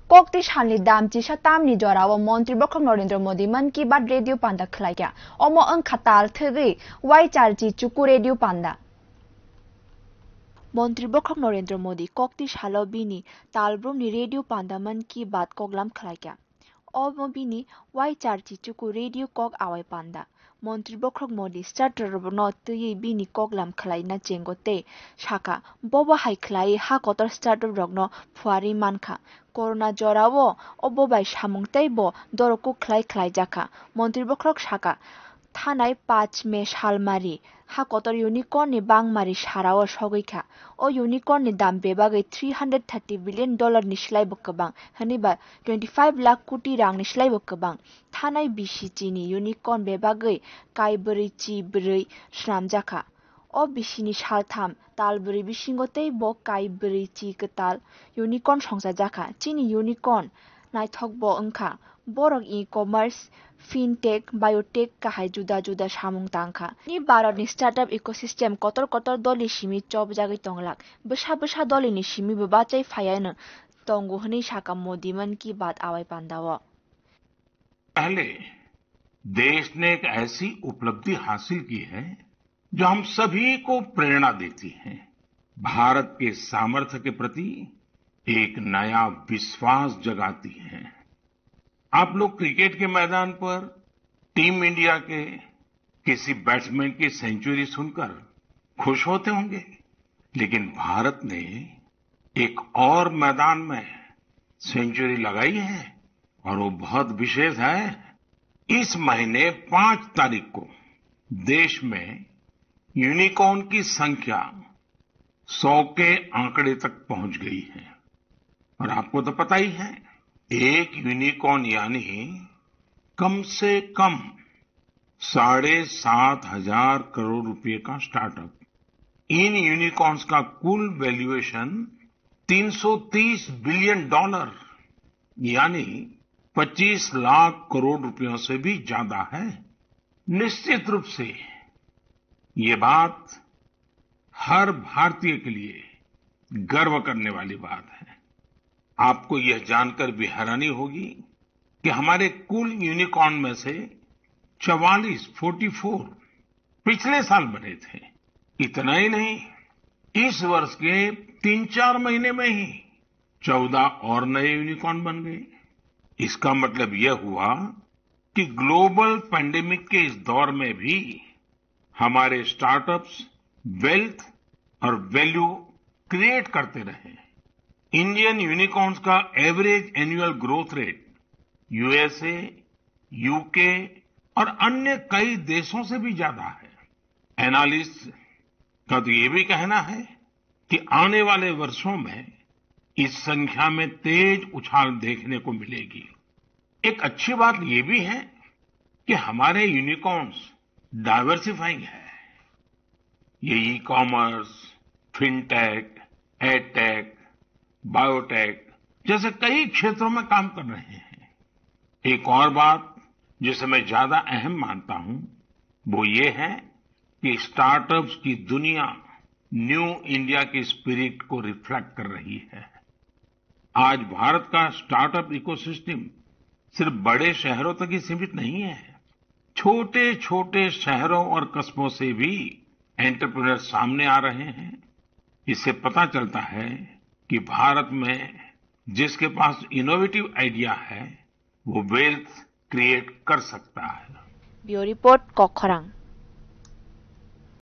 kokti shanli damchi shatamni jorawo Montri Bokrok Narendra Modi man ki bat radio panda khlaikya omo ang khatal thegi wai charji chuku radio panda Montri Bokrok Narendra Modi kokti shalo bini talbrum ni radio panda man ki bat koglam khlaikya omo bini wai charji chuku radio kok awai panda Montri Bokrok Modi starter no tyi bini koglam khlai na chengote shaka bobo hai khlai ha kotor starter rogno phuari mankha corona jorawo obobai samungtai bo doroku khlai khlai jaka Montri Bokrok shaka thanai 5 me salmari ha kotor unicorn ni bangmari sarao sogoikha o unicorn ni dam bebagai $330 billion ni slai bokabang haniba 25 lakh koti rang ni slai bokabang thanai bisichi ni unicorn bebagai kaibri chi brei sramjaka o bisini saltham talbri bisingotei bo kaibri chi ketal unicorn songjaka chini unicorn naithok bo angkha borok e-commerce fintech biotech kahai juda juda samung tangkha ni bharat ni startup ecosystem kotor kotor doli simi chob jagi tonglak besa doli ni simi bachai phayana tongu hni saka Modi man की बात आवai pandawo पहले देश ने एक ऐसी उपलब्धि हासिल की है जो हम सभी को प्रेरणा देती है भारत के सामर्थ्य के प्रति एक नया विश्वास जगाती है आप लोग क्रिकेट के मैदान पर टीम इंडिया के किसी बैट्समैन की सेंचुरी सुनकर खुश होते होंगे लेकिन भारत ने एक और मैदान में सेंचुरी लगाई है और वो बहुत विशेष है इस महीने 5 तारीख को देश में यूनिकॉर्न की संख्या 100 के आंकड़े तक पहुंच गई है और आपको तो पता ही है एक यूनिकॉर्न यानी कम से कम 7,500 करोड़ रुपए का स्टार्टअप इन यूनिकॉर्न्स का कुल वैल्यूएशन $330 बिलियन यानी 25 लाख करोड़ रुपयों से भी ज्यादा है निश्चित रूप से ये बात हर भारतीय के लिए गर्व करने वाली बात है आपको यह जानकर भी हैरानी होगी कि हमारे कुल यूनिकॉर्न में से 44 पिछले साल बने थे इतना ही नहीं इस वर्ष के 3-4 महीने में ही 14 और नए यूनिकॉर्न बन गए इसका मतलब यह हुआ कि ग्लोबल पैंडेमिक के इस दौर में भी हमारे स्टार्टअप्स वेल्थ और वैल्यू क्रिएट करते रहे इंडियन यूनिकॉर्न्स का average annual growth rate USA UK और अन्य कई देशों से भी ज्यादा है एनालिस्ट का तो ये भी कहना है कि आने वाले वर्षों में इस संख्या में तेज उछाल देखने को मिलेगी एक अच्छी बात ये भी है कि हमारे यूनिकॉर्न्स डाइवर्सिफाइंग है ये e commerce fintech edtech biotech जैसे कई क्षेत्रों में काम कर रहे हैं एक और बात जिसे मैं ज्यादा अहम मानता हूं वो ये है कि स्टार्टअप्स की दुनिया न्यू इंडिया की स्पिरिट को रिफ्लेक्ट कर रही है आज भारत का स्टार्टअप इकोसिस्टम सिर्फ बड़े शहरों तक ही सीमित नहीं है छोटे छोटे शहरों और कस्बों से भी एंटरप्रेन्योर सामने आ रहे हैं इससे पता चलता है कि भारत में जिसके पास इनोवेटिव आइडिया है वो वेल्थ क्रिएट कर सकता है ब्यूरो रिपोर्ट कोखरांग